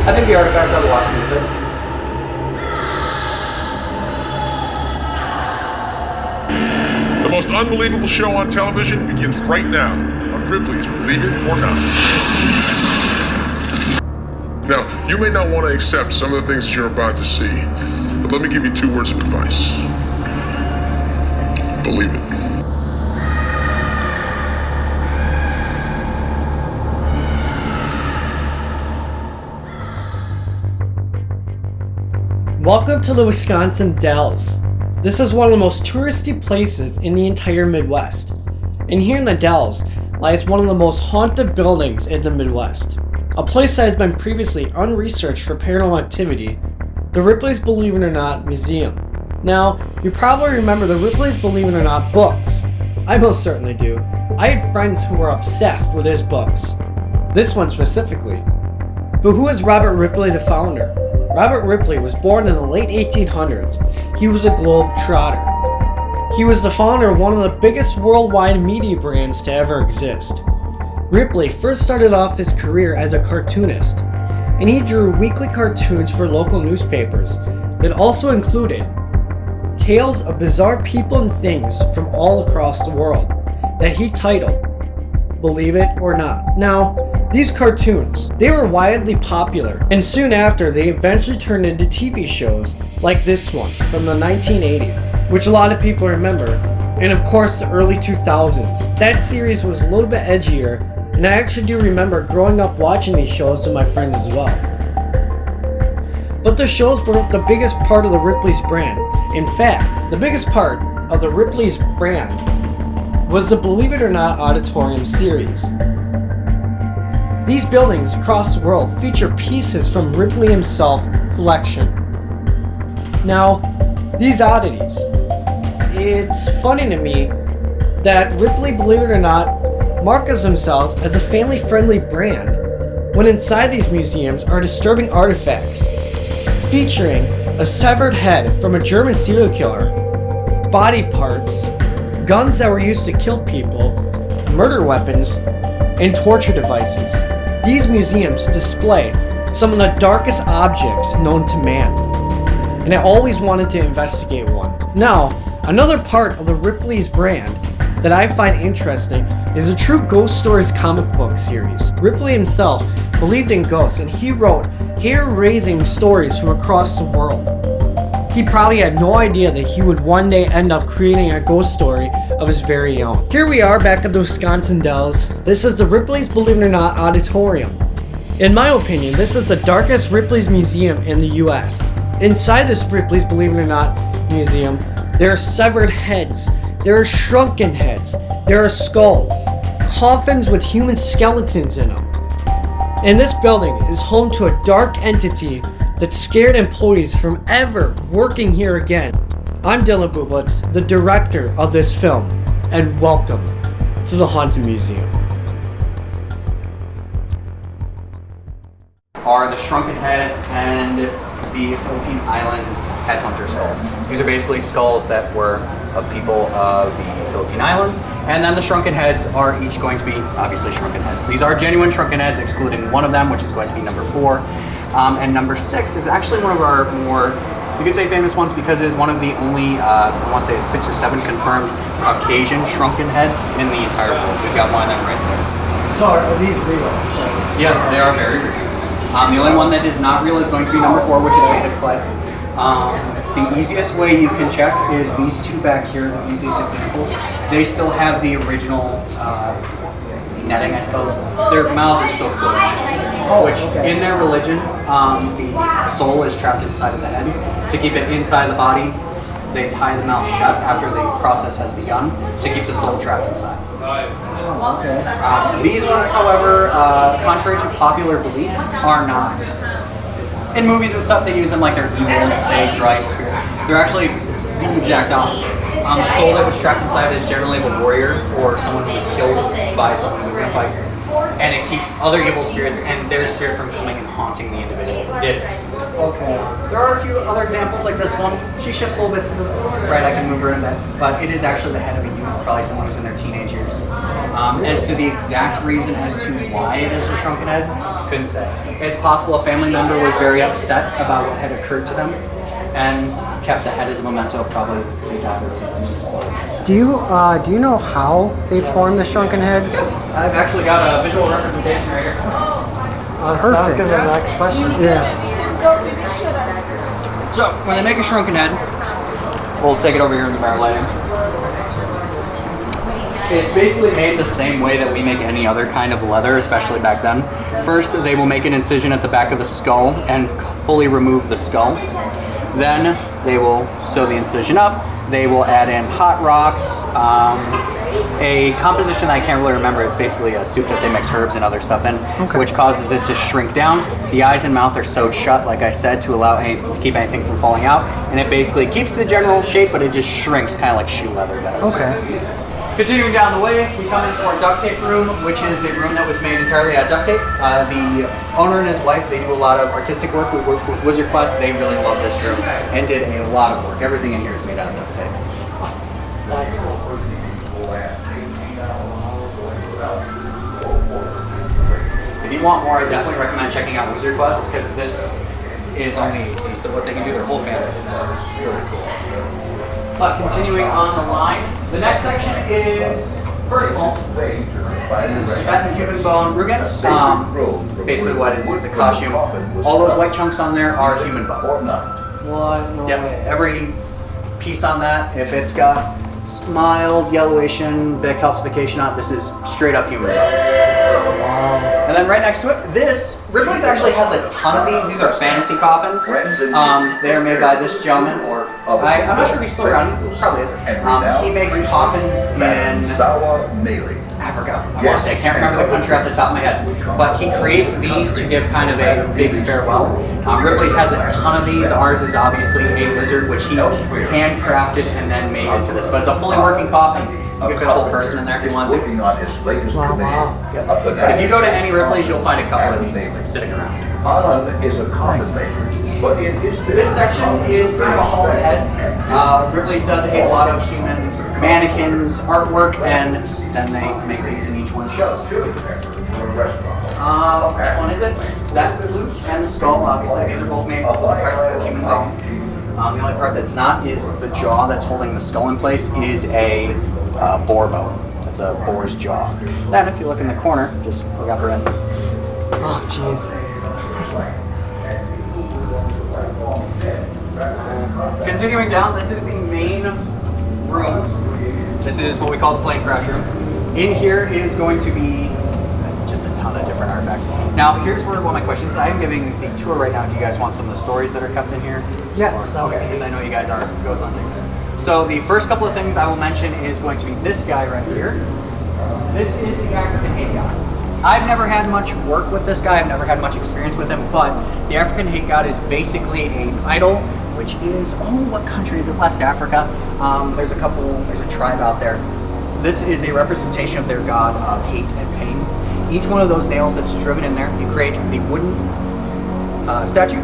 I think the artifacts have a lot to do with it. The most unbelievable show on television begins right now on Ripley's Believe It or Not. Now, you may not want to accept some of the things that you're about to see, but let me give you 2 words of advice. Believe it. Welcome to the Wisconsin Dells. This is one of the most touristy places in the entire Midwest. And here in the Dells lies one of the most haunted buildings in the Midwest. A place that has been previously unresearched for paranormal activity, the Ripley's Believe It or Not Museum. Now, you probably remember the Ripley's Believe It or Not books. I most certainly do. I had friends who were obsessed with his books. This one specifically. But who is Robert Ripley, the founder? Robert Ripley was born in the late 1800s. He was a globe-trotter. He was the founder of one of the biggest worldwide media brands to ever exist. Ripley first started off his career as a cartoonist, and he drew weekly cartoons for local newspapers that also included tales of bizarre people and things from all across the world that he titled Believe It or Not. Now, these cartoons, they were widely popular, and soon after they eventually turned into TV shows like this one from the 1980s, which a lot of people remember, and of course the early 2000s. That series was a little bit edgier, and I actually do remember growing up watching these shows with my friends as well. But the shows weren't the biggest part of the Ripley's brand. In fact, the biggest part of the Ripley's brand was the Believe It or Not Auditorium series. These buildings across the world feature pieces from Ripley himself collection. Now, these oddities, it's funny to me that Ripley, believe it or not, markets themselves as a family-friendly brand when inside these museums are disturbing artifacts featuring a severed head from a German serial killer, body parts, guns that were used to kill people, murder weapons, and torture devices. These museums display some of the darkest objects known to man, and I always wanted to investigate one. Now, another part of the Ripley's brand that I find interesting is the True Ghost Stories comic book series. Ripley himself believed in ghosts, and he wrote hair-raising stories from across the world. He probably had no idea that he would one day end up creating a ghost story of his very own. Here we are back at the Wisconsin Dells. This is the Ripley's Believe It or Not Auditorium. In my opinion, this is the darkest Ripley's museum in the US. Inside this Ripley's Believe It or Not museum, there are severed heads, there are shrunken heads, there are skulls, coffins with human skeletons in them. And this building is home to a dark entity that scared employees from ever working here again. I'm Dylan Bublitz, the director of this film, and welcome to the Haunted Museum. Are the shrunken heads and the Philippine Islands headhunter skulls. These are basically skulls that were of people of the Philippine Islands, and then the shrunken heads are each going to be obviously shrunken heads. These are genuine shrunken heads, excluding one of them, which is going to be number 4. And number 6 is actually one of our more, you could say, famous ones because it is one of the only, I want to say it's 6 or 7 confirmed Caucasian shrunken heads in the entire world. We've got one of them right there. So are these real? Yes, they are very real. The only one that is not real is going to be number 4, which is made of clay. The easiest way you can check is these two back here, the easiest examples. They still have the original netting, I suppose. Their mouths are still closed. Which, in their religion, the soul is trapped inside of the head. To keep it inside the body, they tie the mouth shut after the process has begun to keep the soul trapped inside. These ones, however, contrary to popular belief, are not. In movies and stuff, they use them like they're evil, they drive spirits. They're actually the exact opposite. The soul that was trapped inside is generally of a warrior or someone who was killed by someone who was in a fight. and it keeps other evil spirits and their spirit from coming and haunting the individual who did it. Okay. There are a few other examples like this one. She shifts a little bit to the right. I can move her in that, but it is actually the head of a youth, probably someone who's in their teenage years. As to the exact reason as to why it is a shrunken head, couldn't say. It's possible a family member was very upset about what had occurred to them and kept the head as a memento. Probably they died or something. Do you know how they form the shrunken heads? I've actually got a visual representation right here. Perfect. That was going to be the next question. Yeah. So when they make a shrunken head, we'll take it over here in the barrel lighting. It's basically made the same way that we make any other kind of leather, especially back then. First, they will make an incision at the back of the skull and fully remove the skull. Then they will sew the incision up. They will add in hot rocks, a composition that I can't really remember. It's basically a soup that they mix herbs and other stuff in, which causes it to shrink down. The eyes and mouth are sewed shut, like I said, to allow to keep anything from falling out. And it basically keeps the general shape, but it just shrinks, kind of like shoe leather does. Okay. Continuing down the way, we come into our duct tape room, which is a room that was made entirely out of duct tape. The owner and his wife, they do a lot of artistic work. We work with Wizard Quest. They really love this room and did a lot of work. Everything in here is made out of duct tape. That's cool. If you want more, I definitely recommend checking out Wizard Quest because this is only a taste of what they can do. Their whole family. That's really cool. But continuing on the line, the next section is, first of all, this is Tibetan human bone Rugen. Basically what is, it's a costume. All those white chunks on there are human bone. What? No Yep, way. every piece on that, if it's got mild yellowish bit calcification on it, this is straight up human bone. Wow. And then right next to it, Ripley's actually has a ton of these. These are fantasy coffins. They are made by this gentleman, or I'm not sure if he's still around. He probably is. He makes coffins in Africa. I want to say, I can't remember the country off the top of my head, but he creates these to give kind of a big farewell. Ripley's has a ton of these. Ours is obviously a lizard, which he handcrafted and then made into this. But it's a fully working coffin. You can fit a whole person in there if you want to. Wow. Yep. But if you go to any Ripley's, you'll find a couple of these sitting around. Alan is a coffin maker, but in his This section is kind of a hall of heads. Ripley's does a lot of human mannequins, artwork, and then they make these in each one shows. Which one is it? That flute and the skull, obviously. These are both made entirely out of human bone. The only part that's not is the jaw that's holding the skull in place is a boar bone. It's a boar's jaw. Then if you look in the corner, just look out for it. Oh, jeez. Continuing down, this is the main room. This is what we call the plane crash room. In here is going to be just a ton of different artifacts. Now, here's where one of my questions. I am giving the tour right now. Do you guys want some of the stories that are kept in here? Yes. Okay, because I know you guys are goes on things. So the first couple of things I will mention is going to be this guy right here. This is the African hate god. I've never had much work with this guy. I've never had much experience with him, but the African hate god is basically an idol, which is, what country is it? West Africa. There's a tribe out there. This is a representation of their god of hate and pain. Each one of those nails that's driven in there, you create the wooden statue.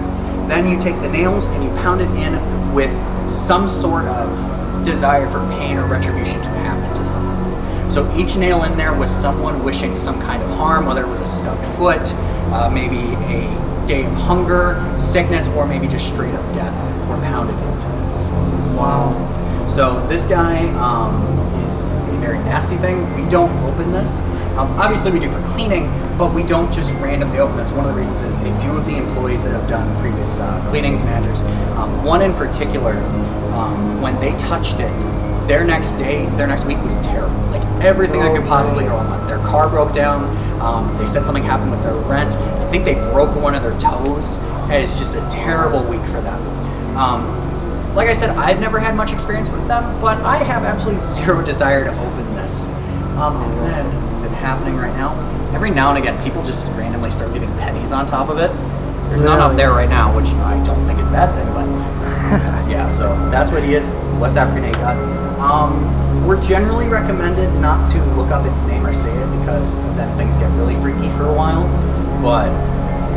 Then you take the nails and you pound it in with some sort of desire for pain or retribution to happen to someone. So each nail in there was someone wishing some kind of harm, whether it was a stubbed foot, maybe a day of hunger, sickness, or maybe just straight up death were pounded into this. Wow. So this guy is a very nasty thing. We don't open this. Obviously we do for cleaning, but we don't just randomly open this. One of the reasons is a few of the employees that have done previous cleanings, managers, one in particular, when they touched it, their next week was terrible. Like everything that could possibly go wrong. Their car broke down. They said something happened with their rent. I think they broke one of their toes. And it's just a terrible week for them. Like I said, I've never had much experience with them, but I have absolutely zero desire to open this. And then, is it happening right now? Every now and again, people just randomly start leaving pennies on top of it. There's none up there right now, which I don't think is a bad thing, but yeah, so that's what he is, West African hate god. We're generally recommended not to look up its name or say it because then things get really freaky for a while. But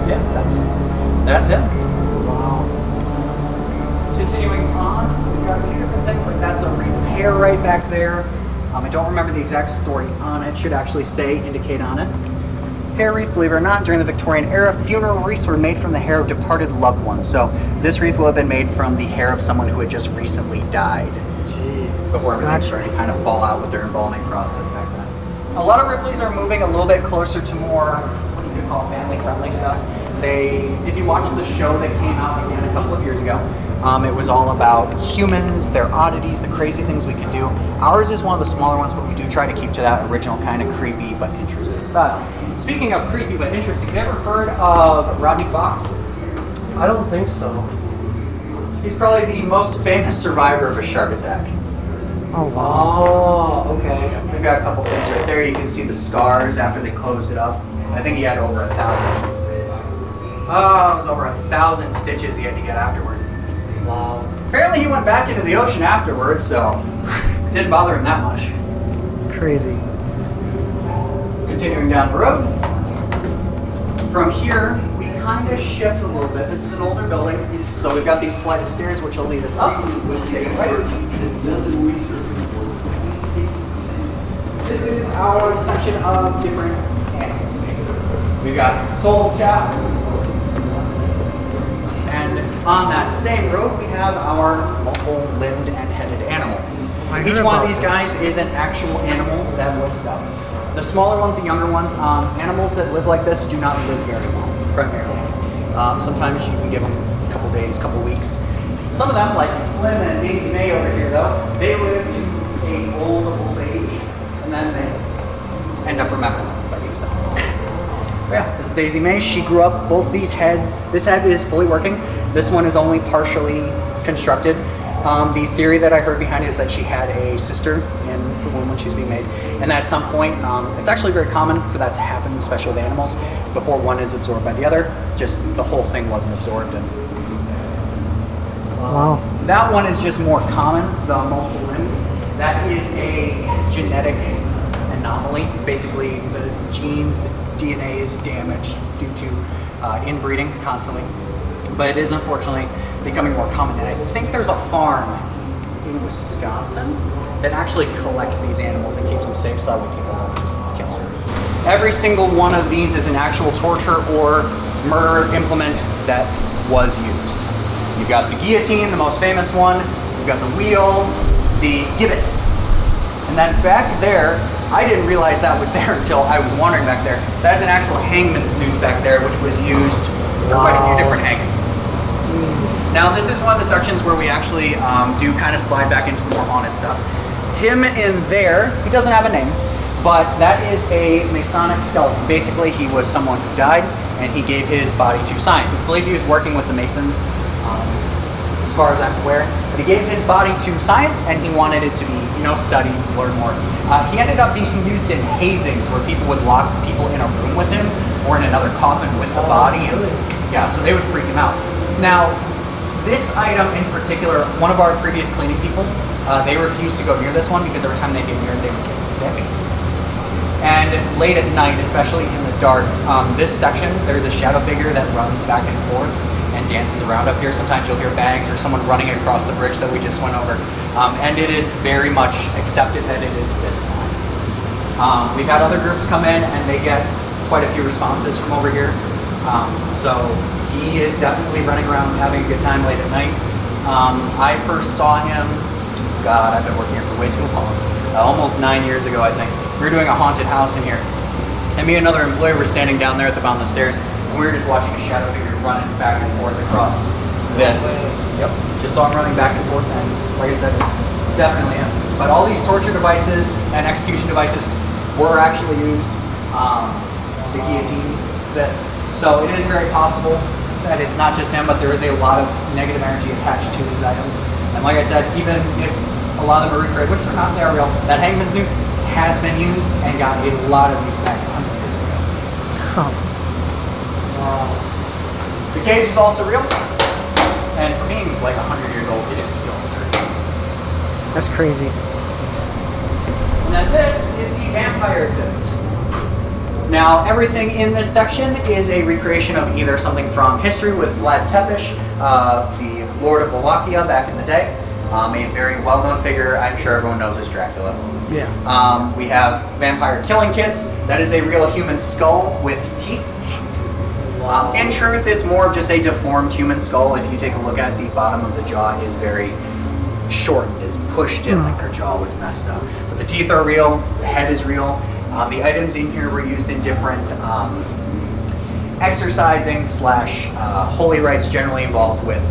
yeah, that's it. Wow. Continuing on, we've got a few different things, like that's a wreath of hair right back there. I don't remember the exact story on it. It should actually indicate on it. Hair wreath, believe it or not, during the Victorian era, funeral wreaths were made from the hair of departed loved ones. So this wreath will have been made from the hair of someone who had just recently died. Jeez. Before everything started to kind of fall out with their embalming process back then. A lot of Ripleys are moving a little bit closer to more, what you could call family-friendly stuff. If you watch the show that came out again a couple of years ago, it was all about humans, their oddities, the crazy things we can do. Ours is one of the smaller ones, but we do try to keep to that original kind of creepy but interesting style. Speaking of creepy but interesting, have you ever heard of Rodney Fox? I don't think so. He's probably the most famous survivor of a shark attack. Oh, wow. Oh, okay. We've got a couple things right there. You can see the scars after they closed it up. I think he had over 1,000. Oh, it was over 1,000 stitches he had to get afterward. Wow. Apparently he went back into the ocean afterwards, so it didn't bother him that much. Crazy. Continuing down the road. From here, we kind of shift a little bit. This is an older building, so we've got these flight of stairs which will lead us up. Take it right. This is our section of different animals, basically. We've got soul cat. And on that same road, we have our multiple limbed and headed animals. Each one of these guys is an actual animal that was stuffed. The smaller ones, the younger ones, animals that live like this do not live very long, primarily. Sometimes you can give them a couple days, couple weeks. Some of them, like Slim and Daisy May over here, though, they live to an old age, and then they end up remembering by being stuffed. Yeah, this is Daisy May. She grew up both these heads. This head is fully working. This one is only partially constructed. The theory that I heard behind it is that she had a sister in the womb when she was being made. And at some point, it's actually very common for that to happen, especially with animals, before one is absorbed by the other. Just the whole thing wasn't absorbed. And Wow. that one is just more common, the multiple limbs. That is a genetic anomaly. Basically, the genes, the DNA is damaged due to inbreeding constantly. But it is unfortunately becoming more common. And I think there's a farm in Wisconsin that actually collects these animals and keeps them safe so that way people don't just kill them. Every single one of these is an actual torture or murder implement that was used. You've got the guillotine, the most famous one. You've got the wheel, the gibbet. And then back there, I didn't realize that was there until I was wandering back there. That's an actual hangman's noose back there, which was used for quite a few different hangings. Now, this is one of the sections where we actually do kind of slide back into more haunted stuff. Him in there, he doesn't have a name, but that is a Masonic skeleton. Basically, he was someone who died, and he gave his body to science. It's believed he was working with the Masons, as far as I'm aware. But he gave his body to science, and he wanted it to be, studied, learn more. He ended up being used in hazings, where people would lock people in a room with him, or in another coffin with the body. And, yeah, so they would freak him out. Now, this item in particular, one of our previous cleaning people, they refused to go near this one because every time they get near it, they would get sick. And late at night, especially in the dark, this section, there's a shadow figure that runs back and forth and dances around up here. Sometimes you'll hear bangs or someone running across the bridge that we just went over. And it is very much accepted that it is this one. We've had other groups come in and they get quite a few responses from over here. So he is definitely running around having a good time late at night. I first saw him, God, I've been working here for way too long. Almost 9 years ago, I think. We were doing a haunted house in here. And me and another employee were standing down there at the bottom of the stairs, and we were just watching a shadow figure running back and forth across this. Yep. Just saw him running back and forth, and like I said, it's definitely him. But all these torture devices and execution devices were actually used. The guillotine, this. So it is very possible that it's not just him, but there is a lot of negative energy attached to these items. And like I said, even if a lot of them are recreated, which they're not, they are real, that hangman's noose has been used and got a lot of use back 100 years ago. The cage is also real, and for being like 100 years old, it is still sturdy. That's crazy. And then this is the vampire exhibit. Now, everything in this section is a recreation of either something from history with Vlad Tepes, the Lord of Wallachia back in the day, a very well-known figure. I'm sure everyone knows as Dracula. Yeah. We have vampire killing kits. That is a real human skull with teeth. In truth, it's more of just a deformed human skull. If you take a look at the bottom of the jaw, is very shortened. It's pushed in like their jaw was messed up. But the teeth are real. The head is real. The items in here were used in different exercising / holy rites, generally involved with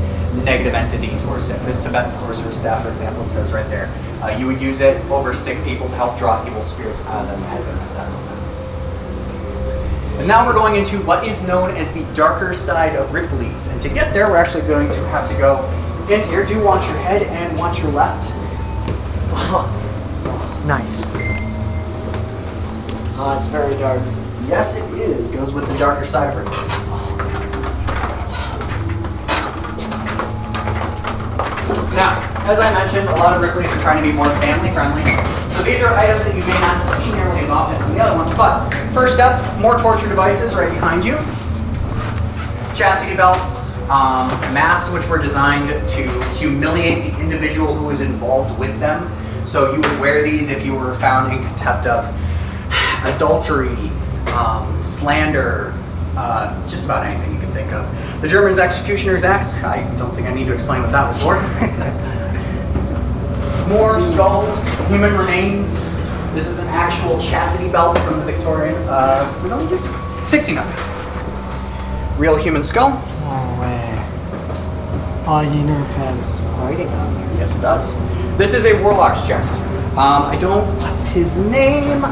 negative entities or sick. This Tibetan sorcerer's staff, for example, it says right there, you would use it over sick people to help draw evil spirits out of them that had been possessed of them. And now we're going into what is known as the darker side of Ripley's. And to get there, we're actually going to have to go into here. Do watch your head and watch your left. Nice. Oh, it's very dark. Yes, it is. Goes with the darker side of Ripley's. Now, as I mentioned, a lot of Ripley's are trying to be more family friendly. So these are items that you may not see nearly as often as the other ones. But first up, more torture devices right behind you. Chastity belts, masks which were designed to humiliate the individual who was involved with them. So you would wear these if you were found in contempt of adultery, slander, just about anything you can think of. The Germans' Executioner's Axe, I don't think I need to explain what that was for. More skulls, human remains. This is an actual chastity belt from the Victorian, Middle Ages? 1600s. Real human skull. No way. Oh, you know, has writing on there. Yes, it does. This is a warlock's chest. What's his name?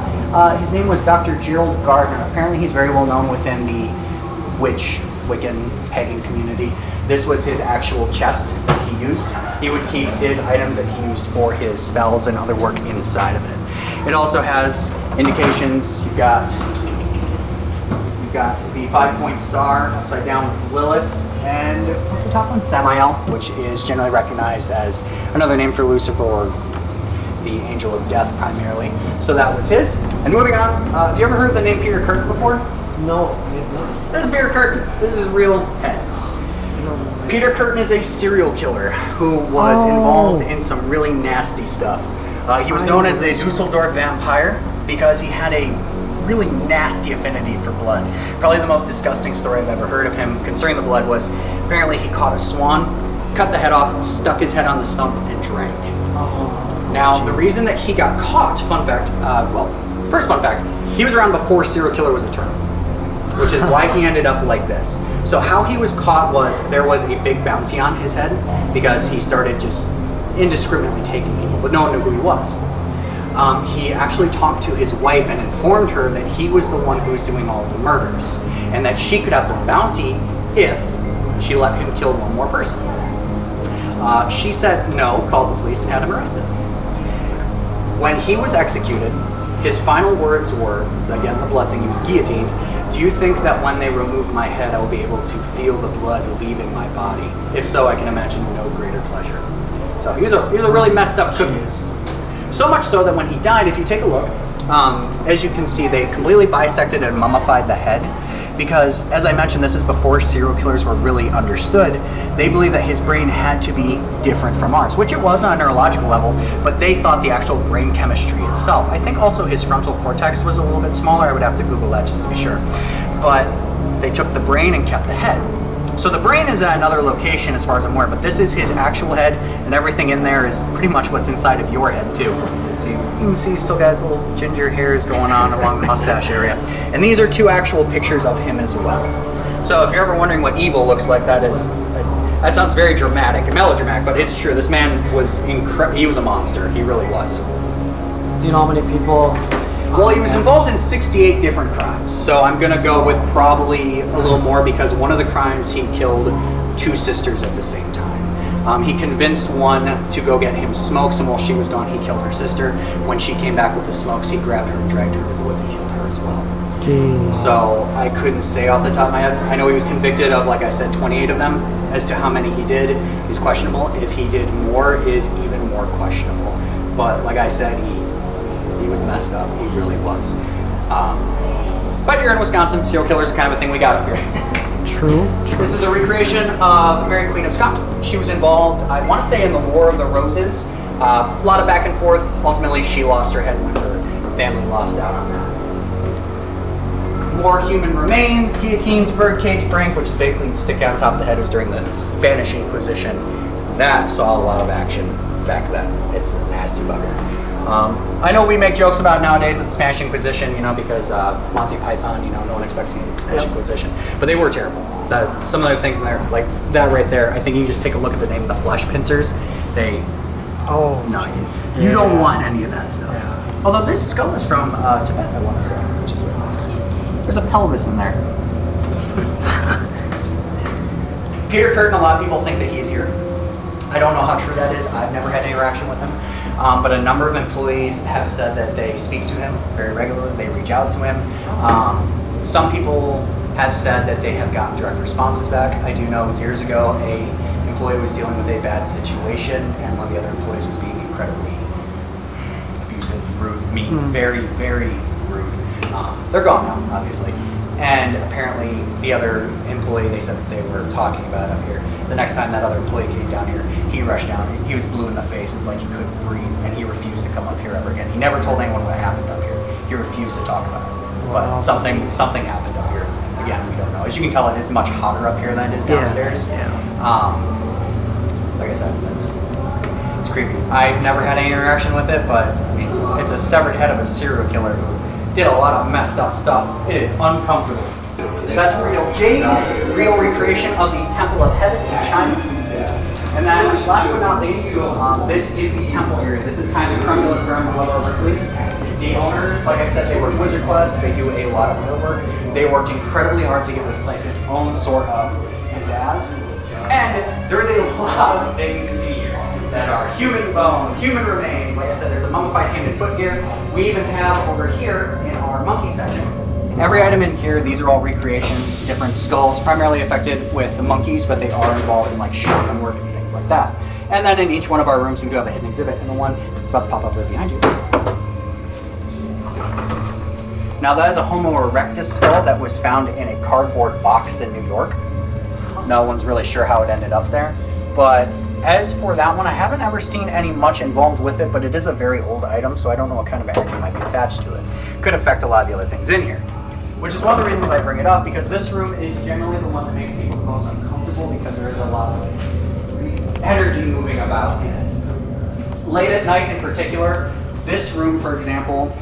His name was Dr. Gerald Gardner. Apparently he's very well known within the Wiccan, pagan community. This was his actual chest that he used. He would keep his items that he used for his spells and other work inside of it. It also has indications. You've got the 5-point star upside down with Lilith, and what's the top one? Samael, which is generally recognized as another name for Lucifer or the angel of death primarily. So that was his. And moving on, have you ever heard the name Peter Kurten before? No, I have not. This is Peter Kurten. This is his real head. Peter Kurten is a serial killer who was involved in some really nasty stuff. He was known as the Dusseldorf vampire because he had a really nasty affinity for blood. Probably the most disgusting story I've ever heard of him concerning the blood was apparently he caught a swan, cut the head off, stuck his head on the stump, and drank. Now, the reason that he got caught, fun fact, first fun fact, he was around before serial killer was a term, which is why he ended up like this. So how he was caught was there was a big bounty on his head because he started just indiscriminately taking people, but no one knew who he was. He actually talked to his wife and informed her that he was the one who was doing all of the murders and that she could have the bounty if she let him kill one more person. She said no, called the police, and had him arrested. When he was executed, his final words were, again, the blood thing, he was guillotined, "Do you think that when they remove my head, I will be able to feel the blood leaving my body? If so, I can imagine no greater pleasure." So he was a really messed up cookie. So much so that when he died, if you take a look, as you can see, they completely bisected and mummified the head. Because, as I mentioned, this is before serial killers were really understood. They believed that his brain had to be different from ours, which it was on a neurological level, but they thought the actual brain chemistry itself. I think also his frontal cortex was a little bit smaller. I would have to Google that just to be sure. But they took the brain and kept the head. So the brain is at another location as far as I'm aware, but this is his actual head, and everything in there is pretty much what's inside of your head too. So you can see he still got his little ginger hairs going on along the mustache area. And these are two actual pictures of him as well. So if you're ever wondering what evil looks like, that sounds very dramatic and melodramatic, but it's true. This man was he was a monster. He really was. Do you know how many people? Well, he was involved in 68 different crimes, so I'm going to go with probably a little more because one of the crimes he killed 2 sisters at the same time. He convinced one to go get him smokes, and while she was gone, he killed her sister. When she came back with the smokes, he grabbed her and dragged her to the woods and killed her as well. Jeez. So I couldn't say off the top of my head. I know he was convicted of, like I said, 28 of them. As to how many he did is questionable. If he did more, is even more questionable. But like I said, He was messed up. He really was. But you're in Wisconsin, serial killers are kind of a thing we got up here. True. This is a recreation of Mary Queen of Scots. She was involved, I want to say, in the War of the Roses. A lot of back and forth. Ultimately, she lost her head when her family lost out on that. More human remains, guillotines, birdcage prank, which is basically stick on top of the head. It was during the Spanish Inquisition. That saw a lot of action back then. It's a nasty bugger. I know we make jokes about nowadays of the Spanish Inquisition, you know, because Monty Python, you know, no one expects the Spanish Inquisition, but they were terrible. Some of the things in there, like that right there, I think you can just take a look at the name of the flesh pincers. They, you don't want any of that stuff. Yeah. Although this skull is from Tibet, I want to say, which is very nice. There's a pelvis in there. Peter Kurten, a lot of people think that he's here. I don't know how true that is. I've never had any interaction with him. But a number of employees have said that they speak to him very regularly. They reach out to him. Some people have said that they have gotten direct responses back. I do know years ago a employee was dealing with a bad situation, and one of the other employees was being incredibly abusive, rude, mean, very, very rude. They're gone now, obviously. And apparently the other employee, they said that they were talking about it up here. The next time that other employee came down here, he rushed down. He was blue in the face. It was like he couldn't breathe, and he refused to come up here ever again. He never told anyone what happened up here. He refused to talk about it. But something happened up here. Again, we don't know. As you can tell, it is much hotter up here than it is downstairs. Like I said, it's creepy. I've never had any interaction with it, but I mean, it's a severed head of a serial killer who did a lot of messed up stuff. It is uncomfortable. That's real jade, real recreation of the Temple of Heaven in China. And then, last but not least, this is the temple area. This is kind of the creme de la creme of our Ripley's. The owners, like I said, they work Wizard Quest. They do a lot of real work. They worked incredibly hard to give this place its own sort of pizzazz. And there's a lot of things in here that are human bone, human remains. Like I said, there's a mummified hand and foot here. We even have over here in our monkey section. Every item in here, these are all recreations, different skulls, primarily affected with the monkeys, but they are involved in like shaman work and things like that. And then in each one of our rooms, we do have a hidden exhibit, and the one that's about to pop up right behind you. Now that is a Homo erectus skull that was found in a cardboard box in New York. No one's really sure how it ended up there, but as for that one, I haven't ever seen any much involved with it, but it is a very old item, so I don't know what kind of energy might be attached to it. Could affect a lot of the other things in here. Which is one of the reasons I bring it up, because this room is generally the one that makes people the most uncomfortable, because there is a lot of energy moving about in it. Late at night in particular, this room, for example,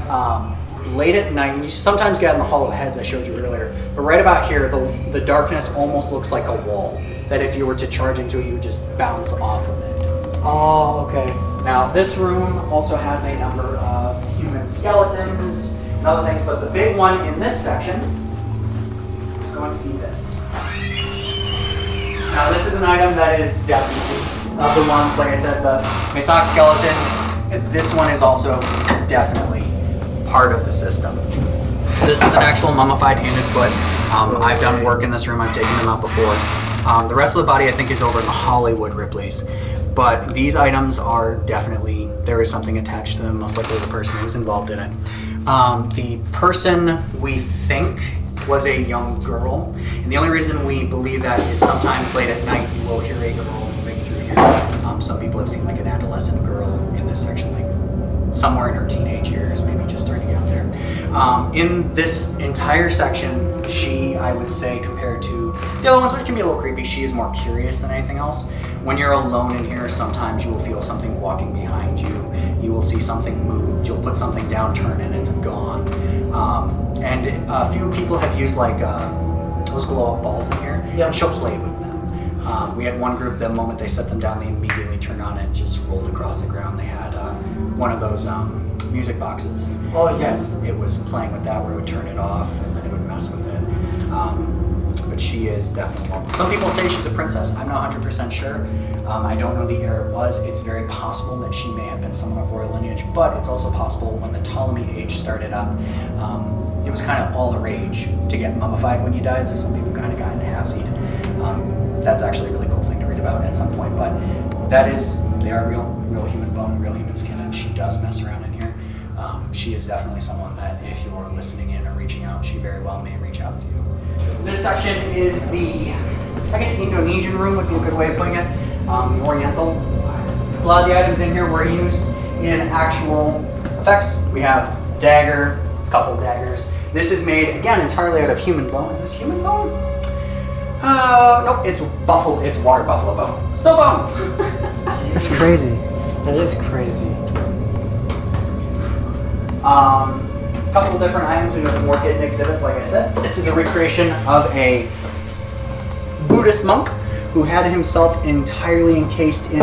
late at night, you sometimes get in the hollow heads I showed you earlier, but right about here, the darkness almost looks like a wall, that if you were to charge into it, you would just bounce off of it. Oh, okay. Now, this room also has a number of human skeletons and other things, but the big one in this section is going to be this. Now, this is an item that is definitely, of the ones, like I said, the Masonic skeleton, this one is also definitely part of the system. This is an actual mummified hand and foot. I've done work in this room, I've taken them out before. The rest of the body, I think, is over in the Hollywood Ripley's. But these items are definitely, there is something attached to them, most likely the person who was involved in it. The person we think was a young girl, and the only reason we believe that is sometimes late at night you will hear a girl moving through here. Some people have seen like an adolescent girl in this section, like somewhere in her teenage years, maybe just starting out there. In this entire section, she, I would say, compared to the other ones, which can be a little creepy, she is more curious than anything else. When you're alone in here, sometimes you will feel something walking behind you. You will see something moved. You'll put something down, turn, and it's gone. And a few people have used like those glow-up balls in here, and she'll play with them. We had one group, the moment they set them down, they immediately turned on and just rolled across the ground. They had one of those music boxes. Oh, yes. It was playing with that where it would turn it off and then it would mess with it. But she is definitely one. Some people say she's a princess. I'm not 100% sure. I don't know the era it was. It's very possible that she may have been someone of royal lineage, but it's also possible when the Ptolemy age started up, it was kind of all the rage to get mummified when you died, so some people kind of got halvesied. That's actually a really cool thing to read about at some point, but that is, they are real human bone, real human skin, and she does mess around in here. she is definitely someone that if you're listening in or reaching out, she very well may reach out to you. This section is the, I guess, Indonesian room would be a good way of putting it, the Oriental. A lot of the items in here were used in actual effects. We have a dagger, a couple of daggers. This is made, again, entirely out of human bone. Is this human bone? Nope, it's water buffalo bone. Snow bone! That's crazy. That is crazy. A couple of different items. We have more hidden exhibits, like I said. This is a recreation of a Buddhist monk who had himself entirely encased in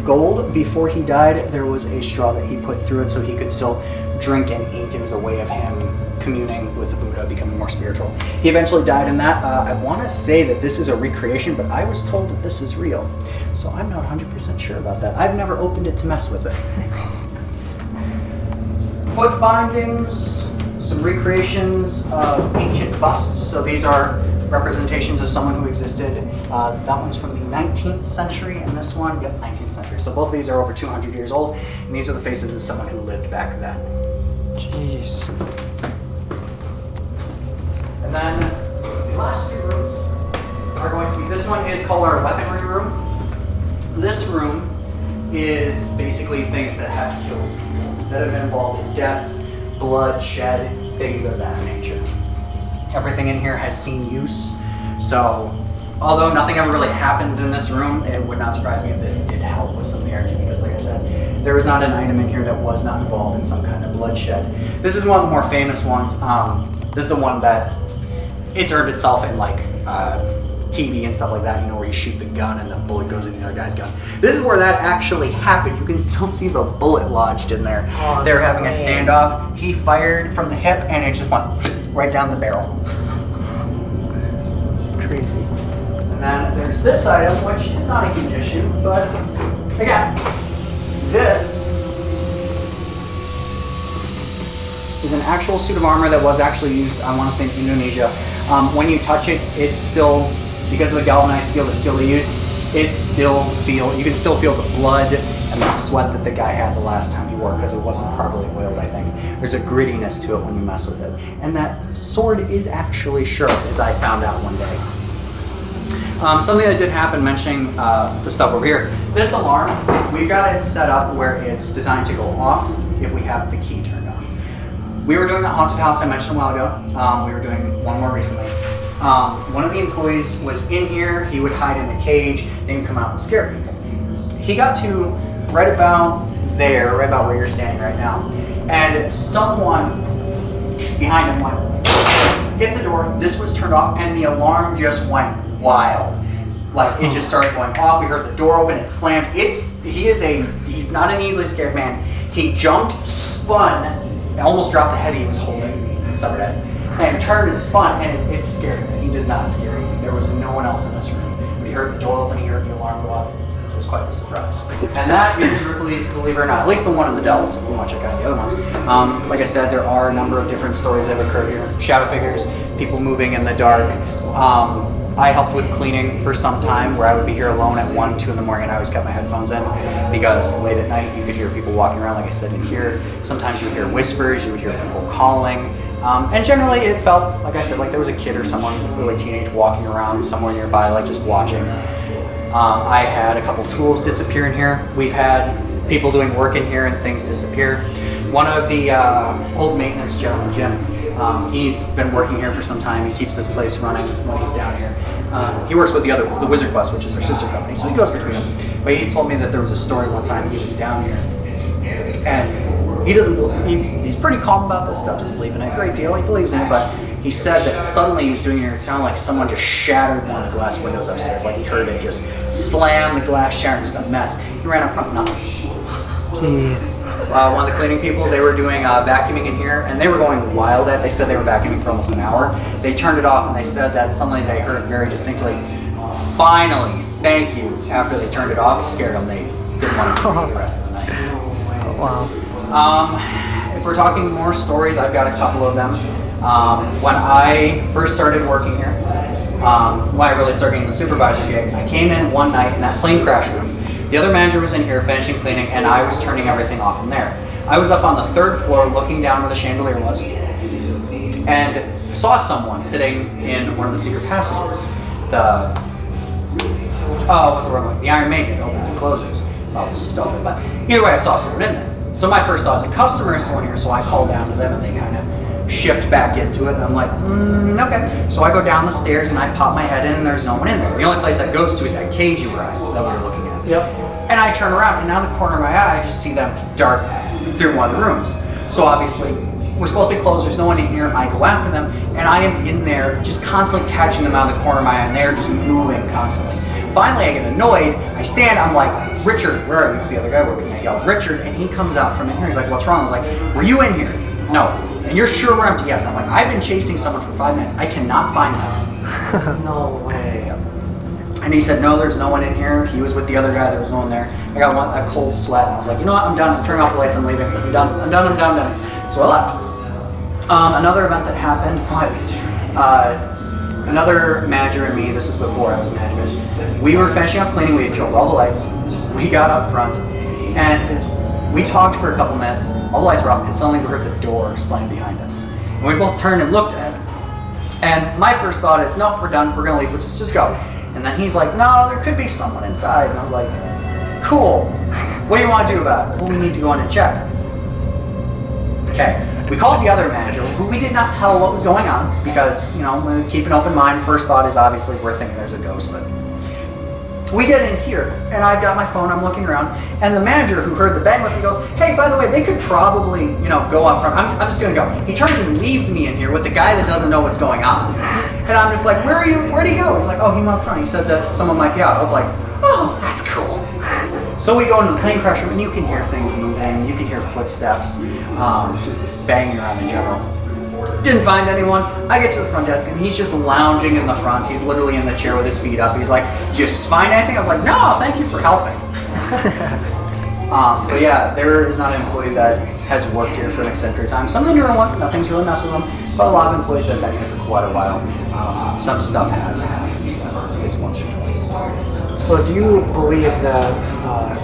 gold. Before he died, there was a straw that he put through it so he could still drink and eat. It was a way of him communing with the Buddha, becoming more spiritual. He eventually died in that. I want to say that this is a recreation, but I was told that this is real. So I'm not 100% sure about that. I've never opened it to mess with it. Foot bindings, some recreations of ancient busts. So these are representations of someone who existed. That one's from the 19th century, and this one, yep, 19th century. So both of these are over 200 years old, and these are the faces of someone who lived back then. Jeez. And then the last two rooms are going to be, this one is called our weaponry room. This room is basically things that have killed people, that have been involved in death, bloodshed, things of that nature. Everything in here has seen use, so although nothing ever really happens in this room, it would not surprise me if this did help with some of the energy, because like I said, there was not an item in here that was not involved in some kind of bloodshed. This is one of the more famous ones. This is the one that it's earned itself in like TV and stuff like that, you know, where you shoot the gun and the bullet goes in the other guy's gun. This is where that actually happened. You can still see the bullet lodged in there. Oh, they were having a standoff. He fired from the hip and it just went right down the barrel. Crazy. And then there's this item, which is not a huge issue, but again, this is an actual suit of armor that was actually used, I want to say, in Indonesia. When you touch it, it's still, because of the galvanized steel, the steel they used, you can still feel the blood and the sweat that the guy had the last time he wore, because it wasn't properly oiled, I think. There's a grittiness to it when you mess with it. And that sword is actually sharp, as I found out one day. Something that did happen, mentioning the stuff over here. This alarm, we've got it set up where it's designed to go off if we have the key turned on. We were doing that haunted house I mentioned a while ago. We were doing one more recently. One of the employees was in here. He would hide in the cage, then he'd come out and scare people. He got to right about there, right about where you're standing right now, and someone behind him went, hit the door, this was turned off, and the alarm just went wild. Like, it just started going off. We heard the door open, it slammed. He's not an easily scared man. He jumped, spun, almost dropped the head he was holding, severed head, and turned and spun, and it scared him. He does not scare easy. There was no one else in this room. But he heard the door open, he heard the alarm go off. It was quite the surprise. And that is Ripley's, believe it or not, at least the one in the Dells. We want to check out the other ones. Like I said, there are a number of different stories that have occurred here. Shadow figures, people moving in the dark. I helped with cleaning for some time, where I would be here alone at 1, 2 in the morning, and I always kept my headphones in, because late at night you could hear people walking around, like I said, in here. Sometimes you would hear whispers, you would hear people calling. And generally it felt, like I said, like there was a kid or someone really teenage walking around somewhere nearby, like just watching. I had a couple tools disappear in here. We've had people doing work in here and things disappear. One of the old maintenance gentlemen, Jim, he's been working here for some time. He keeps this place running when he's down here. He works with the Wizard Quest, which is our sister company, so he goes between them. But he's told me that there was a story one time he was down here, and he's pretty calm about this stuff, doesn't believe in it a great deal. He believes in it, but he said that suddenly he was doing it, and it sounded like someone just shattered one of the glass windows upstairs. Like he heard it just slam, the glass shattered, just a mess. He ran up front, nothing. Jeez. One of the cleaning people, they were doing vacuuming in here, and they were going wild at it. They said they were vacuuming for almost an hour. They turned it off, and they said that suddenly they heard very distinctly, "Finally, thank you." After they turned it off, it scared them. They didn't want to do the rest of the night. Wow. If we're talking more stories, I've got a couple of them. When I first started working here, when I really started getting the supervisor gig, I came in one night in that plane crash room. The other manager was in here finishing cleaning, and I was turning everything off in there. I was up on the 3rd floor looking down where the chandelier was and saw someone sitting in one of the secret passages. What's the wrong one? The Iron Maiden, it opens and closes. Oh, it's just open, but either way I saw someone in there. So my first thought was a customer is someone here, so I called down to them and they kind of shift back into it and I'm like, okay. So I go down the stairs and I pop my head in and there's no one in there. The only place that goes to is that cage you were at that we were looking at. Yep. And I turn around and now the corner of my eye, I just see them dart through one of the rooms. So obviously, we're supposed to be closed, there's no one in here, I go after them, and I am in there just constantly catching them out of the corner of my eye, and they're just moving constantly. Finally, I get annoyed, I stand, I'm like, Richard, where are you? Because the other guy working, I yelled, Richard, and he comes out from in here, he's like, what's wrong? I was like, were you in here? No. And you're sure we're empty? Yes. I'm like, I've been chasing someone for 5 minutes, I cannot find them. No way. And he said, no, there's no one in here. He was with the other guy, there was no one there. I got a cold sweat, and I was like, you know what, I'm done, I'm turning off the lights, I'm leaving, I'm done. So I left. Another event that happened was another manager and me, this is before I was management, we were finishing up cleaning, we had killed all the lights, we got up front, and we talked for a couple minutes, all the lights were off, and suddenly we heard the door slam behind us. And we both turned and looked at it, and my first thought is, no, we're done, we're gonna leave, let's just go. And then he's like, no, there could be someone inside, and I was like, cool, what do you want to do about it? Well, we need to go in and check. Okay. We called the other manager, who we did not tell what was going on, because, you know, we keep an open mind. First thought is obviously we're thinking there's a ghost, but we get in here, and I've got my phone, I'm looking around, and the manager who heard the bang with me goes, hey, by the way, they could probably, you know, go up front. I'm just gonna go. He turns and leaves me in here with the guy that doesn't know what's going on. And I'm just like, where'd he go? He's like, oh, he went up front. He said that someone might be out. I was like, oh, that's cool. So we go into the plane crash room and you can hear things moving, you can hear footsteps, just banging around in general. Didn't find anyone. I get to the front desk and he's just lounging in the front. He's literally in the chair with his feet up. He's like, just find anything? I was like, no, thank you for helping. But yeah, there is not an employee that has worked here for an extended period of time. Some of the newer ones, nothing's really messed with them, but a lot of employees have been here for quite a while. Some stuff has happened, at least once or twice. So do you believe that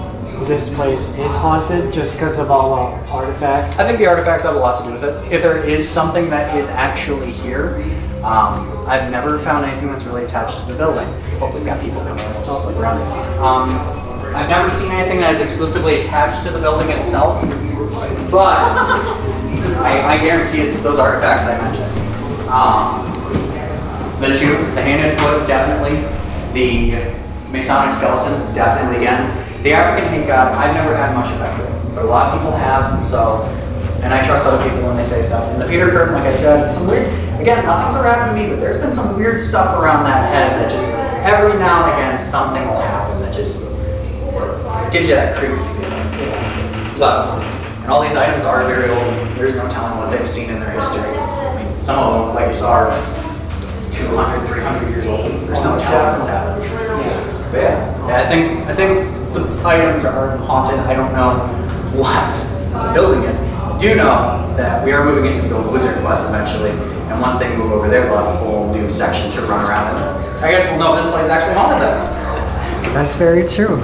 this place is haunted just because of all the artifacts? I think the artifacts have a lot to do with it. If there is something that is actually here, I've never found anything that's really attached to the building. Hopefully we've got people coming in, we'll just look around. I've never seen anything that is exclusively attached to the building itself, but I guarantee it's those artifacts I mentioned. The tube, the hand and foot, definitely. The Masonic skeleton, definitely again. The African hate god, I've never had much effect with, but a lot of people have, so, and I trust other people when they say stuff. And the Peter curtain, like I said, some weird, again, nothing's ever happened to me, but there's been some weird stuff around that head that just, every now and again, something will happen that just gives you that creepy feeling. So, and all these items are very old. There's no telling what they've seen in their history. I mean, some of them, like you saw, are 200, 300 years old. There's no telling what's happened. But yeah, I think the items are haunted. I don't know what the building is. I do know that we are moving into the Gold Wizard Quest eventually, and once they move over there, they'll have a whole new section to run around in. I guess we'll know if this place is actually haunted then. That's very true.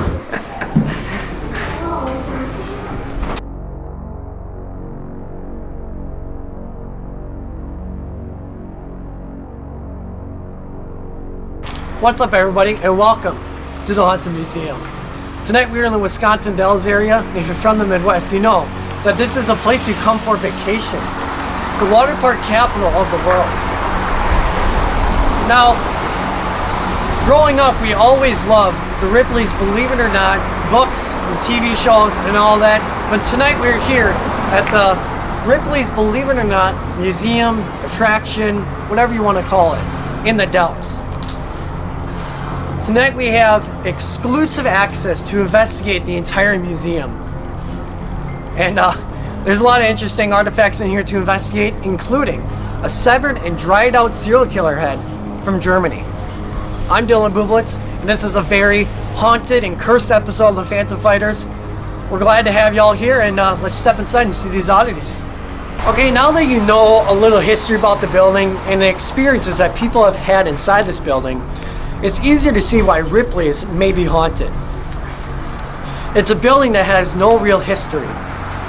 What's up, everybody, and welcome to the Haunted Museum. Tonight we're in the Wisconsin Dells area, and if you're from the Midwest, you know that this is a place you come for vacation. The water park capital of the world. Now, growing up, we always loved the Ripley's Believe It or Not books and TV shows and all that, but tonight we're here at the Ripley's Believe It or Not museum, attraction, whatever you want to call it, in the Dells. Tonight we have exclusive access to investigate the entire museum. And there's a lot of interesting artifacts in here to investigate, including a severed and dried out serial killer head from Germany. I'm Dylan Bublitz, and this is a very haunted and cursed episode of the Fantom Fighters. We're glad to have y'all here, and let's step inside and see these oddities. Okay, now that you know a little history about the building and the experiences that people have had inside this building, it's easier to see why Ripley's may be haunted. It's a building that has no real history.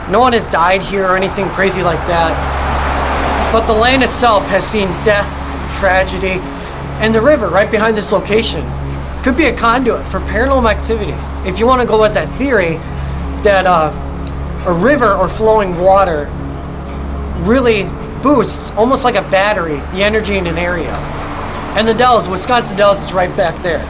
No one has died here or anything crazy like that. But the land itself has seen death, tragedy, and the river right behind this location could be a conduit for paranormal activity. If you want to go with that theory that a river or flowing water really boosts, almost like a battery, the energy in an area. And the Dells, Wisconsin Dells, is right back there.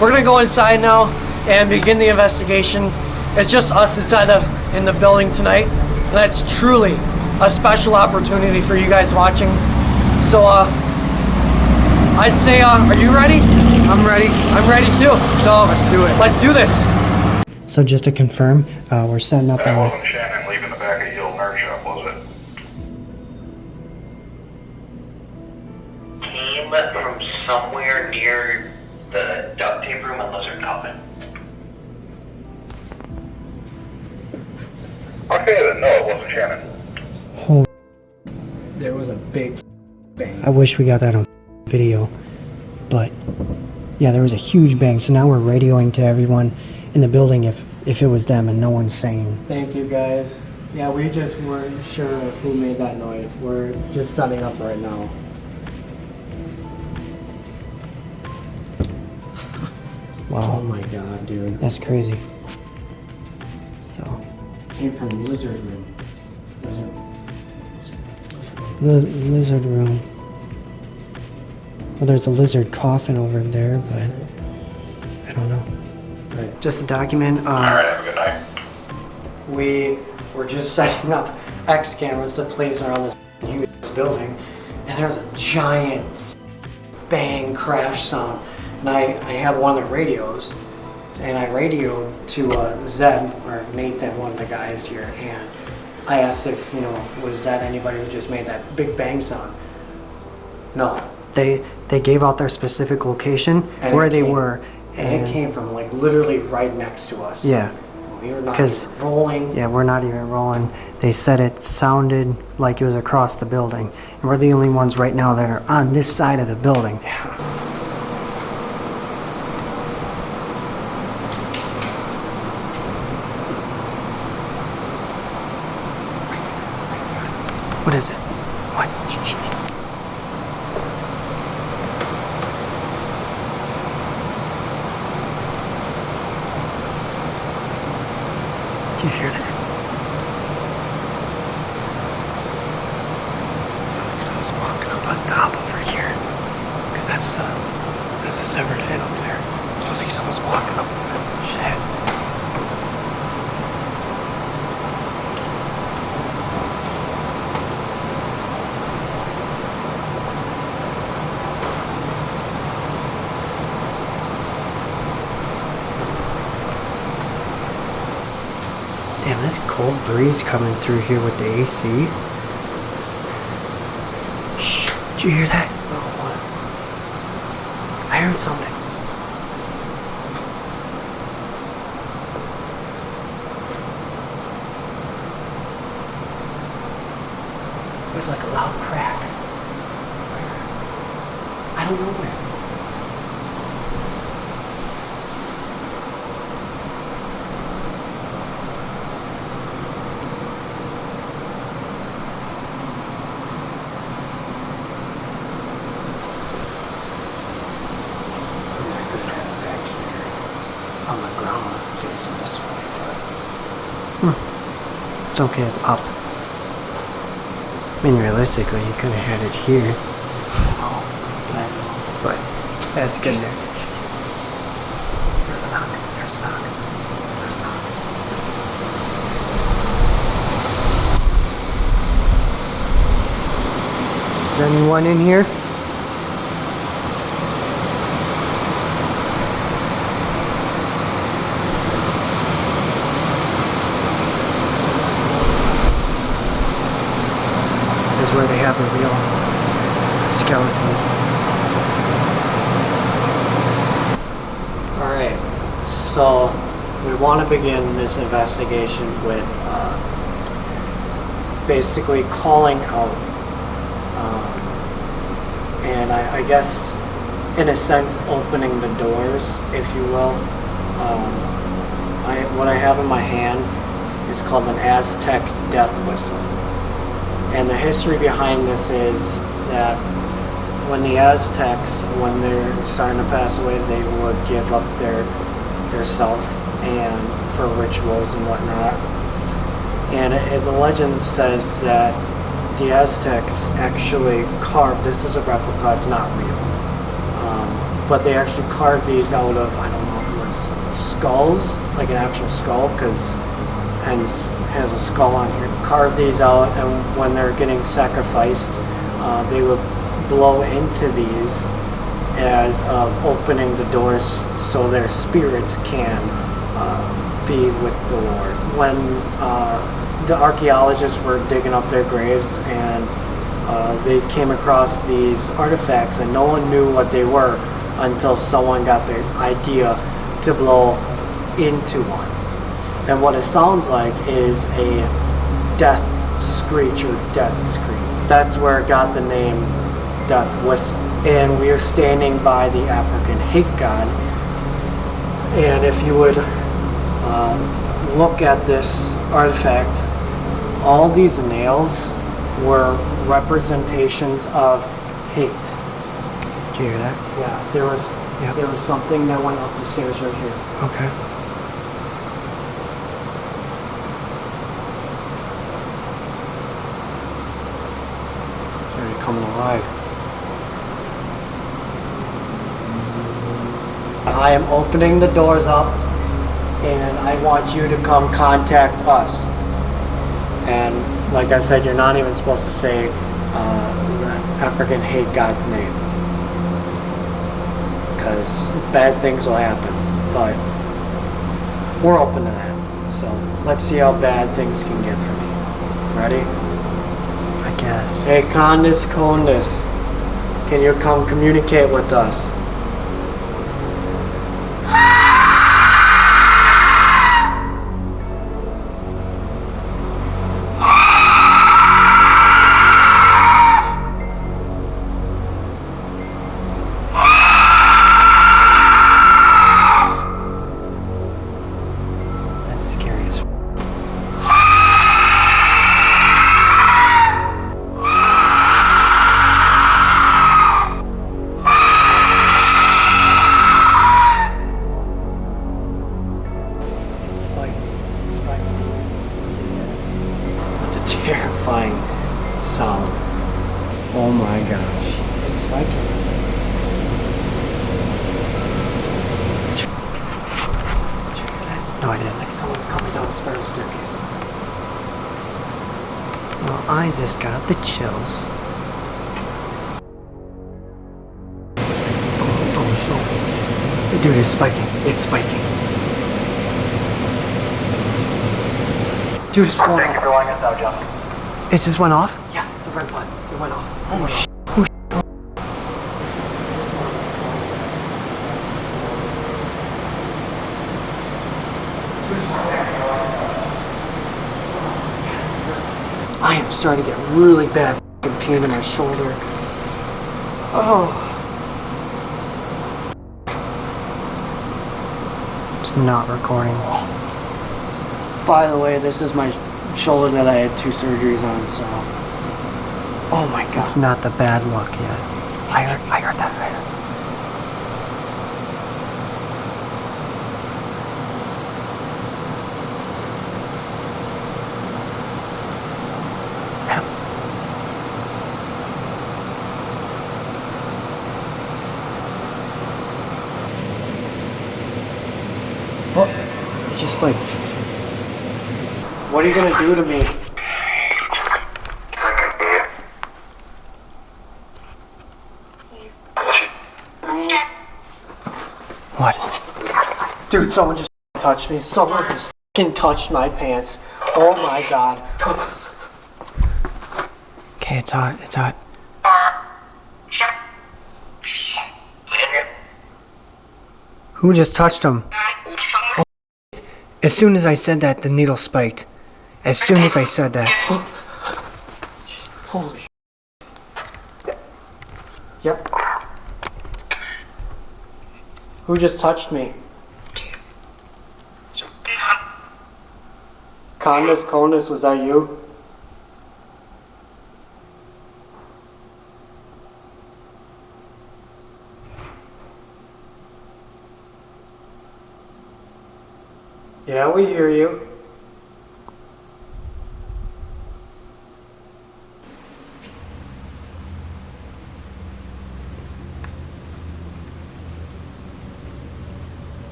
We're gonna go inside now and begin the investigation. It's just us inside in the building tonight. And that's truly a special opportunity for you guys watching. So I'd say, are you ready? I'm ready. I'm ready too. So let's do it. Let's do this. So just to confirm, we're setting up That our... wasn't Shannon leaving the back of Hill Nerd Shop, was it? Came from somewhere near the duct tape room at Lizard Common. Okay then, no, it wasn't Shannon. Holy... There was a big bang. I wish we got that on video, but yeah, there was a huge bang. So now we're radioing to everyone in the building if it was them, and no one's saying. Thank you guys. Yeah, we just weren't sure who made that noise. We're just setting up right now. Wow. Oh my god, dude. That's crazy. So, Came from Lizard Room. lizard room. Well, there's a lizard coffin over there, but I don't know. Right. Just a document. Alright, have a good night. We were just setting up X cameras to place around this huge building, and there's a giant bang crash sound. And I have one of the radios, and I radioed to Zed, or Nathan, one of the guys here, and I asked if, was that anybody who just made that big bang sound? No. They gave out their specific location, and where they were. And it came from like literally right next to us. Yeah. We were not even rolling. Yeah, we're not even rolling. They said it sounded like it was across the building. And we're the only ones right now that are on this side of the building. Yeah. What is it? What? Shh. Do you hear that? Someone's walking up on top over here. Because that's the severed head up there. Sounds like someone's walking up there. Shit. Damn, this cold breeze coming through here with the AC. Shh, did you hear that? Oh, what? I heard something. It was like a loud crack. I don't know where. On the ground facing this way, but it's okay, it's up. I mean, realistically, you could have had it here. But that's good. There's a knock. There's a knock. There's a knock. Is there anyone in here? Where they have the real skeleton. Alright, so we want to begin this investigation with basically calling out. And I guess, in a sense, opening the doors, if you will. What I have in my hand It's called an Aztec death whistle. And the history behind this is that when the Aztecs, when they're starting to pass away, they would give up their self and for rituals and whatnot. And the legend says that the Aztecs actually carved, this is a replica, it's not real, but they actually carved these out of, I don't know if it was skulls, like an actual skull, because hence has a skull on here. Carved these out, and when they're getting sacrificed, they would blow into these as of opening the doors so their spirits can be with the Lord. When the archaeologists were digging up their graves and they came across these artifacts, and no one knew what they were until someone got the idea to blow into one. And what it sounds like is a death screech or death scream. That's where it got the name death whistle. And we are standing by the African hate god. And if you would look at this artifact, all these nails were representations of hate. Did you hear that? Yeah, there was something that went up the stairs right here. Okay. It's already coming alive. I am opening the doors up, and I want you to come contact us. And like I said, you're not even supposed to say the African hate god's name, because bad things will happen. But we're open to that. So let's see how bad things can get for me. Ready? I guess. Hey, Condis Condis, can you come communicate with us? That's scary as f. It spiked. It's a terrifying sound. Oh my gosh. It's spiking. No idea. It's like someone's coming down the spiral staircase. Well, I just got the chills. Dude, it's spiking. It's spiking. Dude, it's going off. for letting us know, Justin. It just went off? Yeah, the red button. It went off. Oh, shit. I am starting to get really bad f***ing pain in my shoulder. Oh. It's not recording. By the way, this is my shoulder that I had 2 surgeries on, so. Oh my god. It's not the bad look yet. I heard that. It's just like. What are you gonna do to me? What? Dude, someone just touched me. Someone just f***ing touched my pants. Oh my god. Okay, it's hot. It's hot. Who just touched him? Oh, as soon as I said that, the needle spiked. As soon as I said that. Holy. Yep. Who just touched me? Conus, was that you? Yeah, we hear you.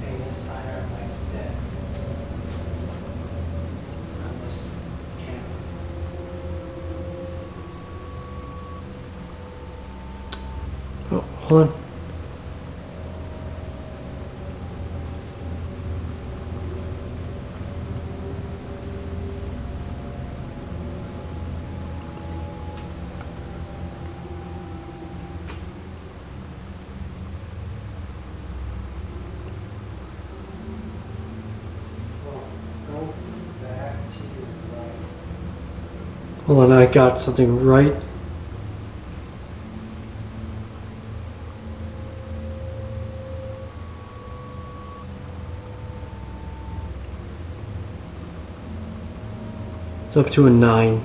Hey, this iron light's dead. On this camera. Oh, hold on. Hold on, I got something right. It's up to a 9.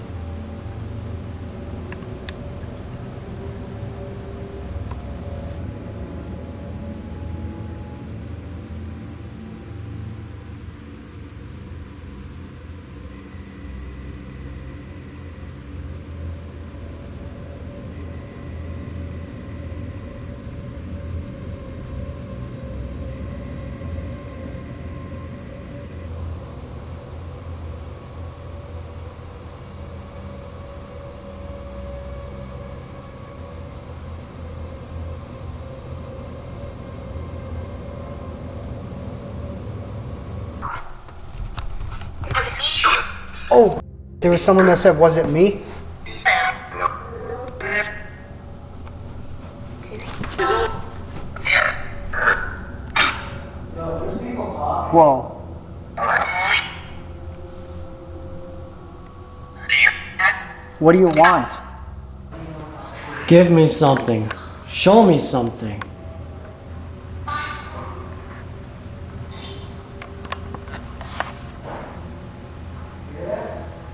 Oh, there was someone that said, was it me? Whoa. What do you want? Give me something. Show me something.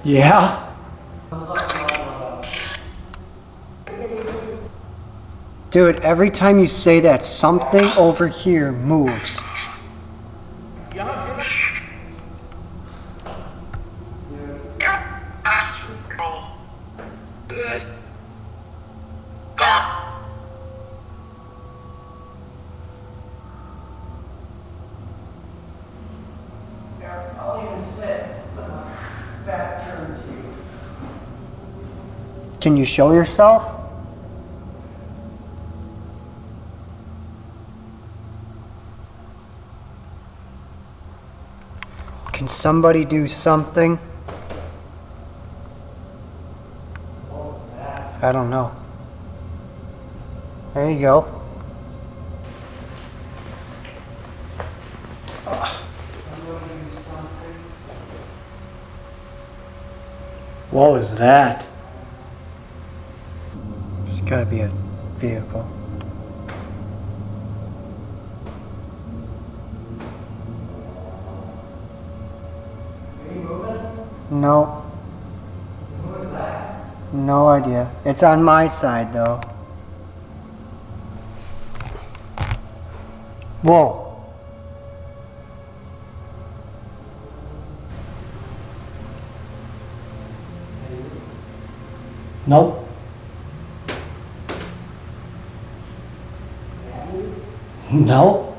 Yeah? Dude, every time you say that, something over here moves. Can you show yourself? Can somebody do something? I don't know. There you go. What was that? It's gotta be a vehicle. Are you moving? No. Who is that? No idea. It's on my side though. Whoa. Nope. No.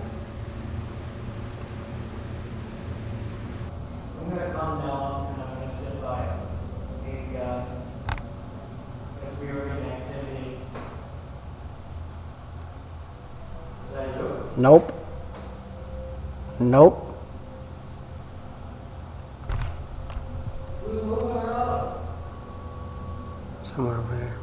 I'm gonna calm down and I'm gonna sit by because we were in activity. Is that you? Nope. Nope. Who's moving around? Somewhere over there.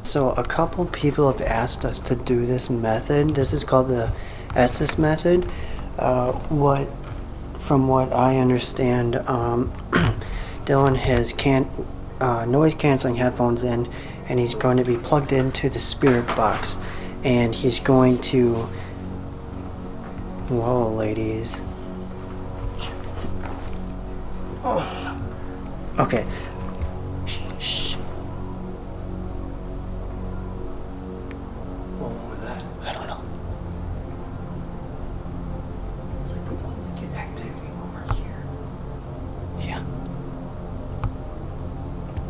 So a couple people have asked us to do this method. This is called the Estes method. From what I understand, Dylan has noise canceling headphones in, and he's going to be plugged into the spirit box, and he's going to Whoa, ladies. Oh. Okay. Shh. What was that? I don't know. It's like we want to get activity over here. Yeah.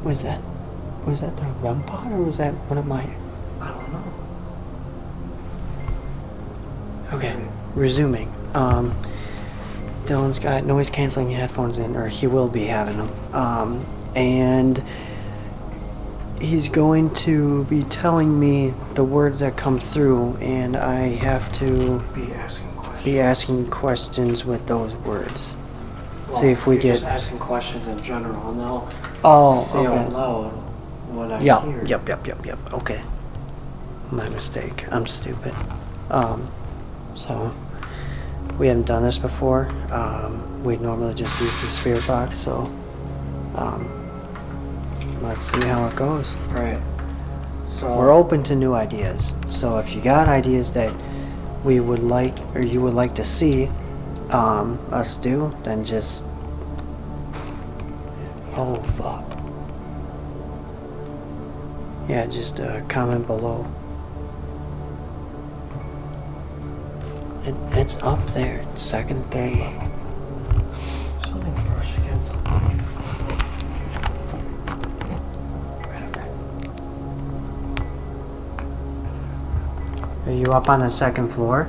Was that the REM pod or was that one of my... I don't know. Okay, resuming. Dylan's got noise canceling headphones in, or he will be having them. And he's going to be telling me the words that come through, and I have to be asking questions with those words. Well, see if we you're get just asking questions in general, and they'll say okay. out loud what I Yeah. hear. Yep. Okay. My mistake. I'm stupid. So we haven't done this before. We normally just use the spirit box, so let's see how it goes. Right. So We're open to new ideas. So if you got ideas that we would like or you would like to see us do, then just oh fuck. Yeah, just comment below. It's up there, second, third level. something brush against the light. Right up there. Are you up on the second floor?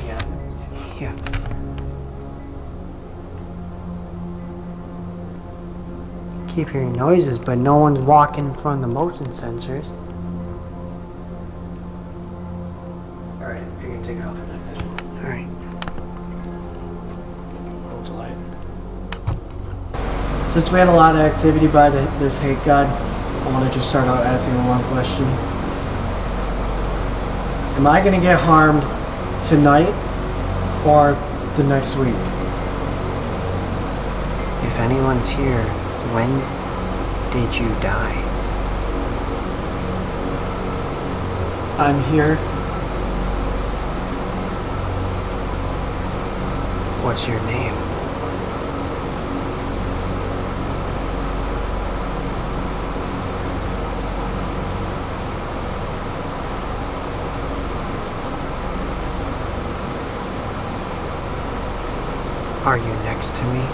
Yeah. Yeah. Keep hearing noises, but no one's walking in front of the motion sensors. Alright, you can take it off in that vision. Alright. Hold the light. Since we had a lot of activity by this hate god, I want to just start out asking one question. Am I going to get harmed tonight or the next week? If anyone's here, when did you die? I'm here. What's your name? Are you next to me?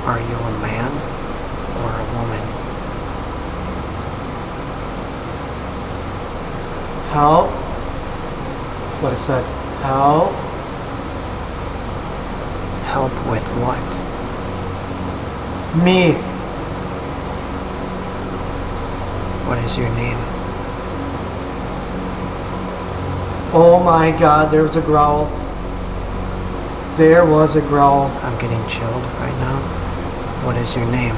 Are you a man or a woman? Help? What I said. Help? Help with what? Me. What is your name? Oh my god, there was a growl. There was a growl. I'm getting chilled right now. What is your name?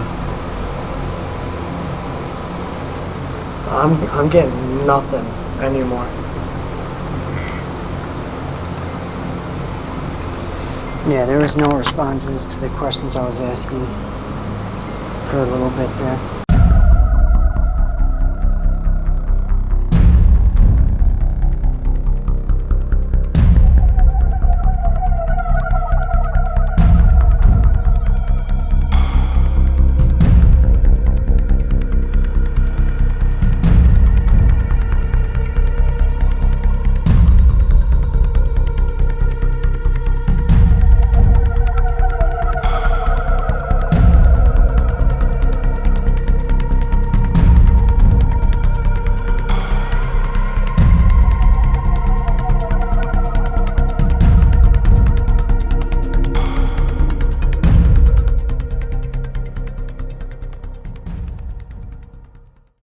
I'm getting nothing anymore. Yeah, there was no responses to the questions I was asking for a little bit there.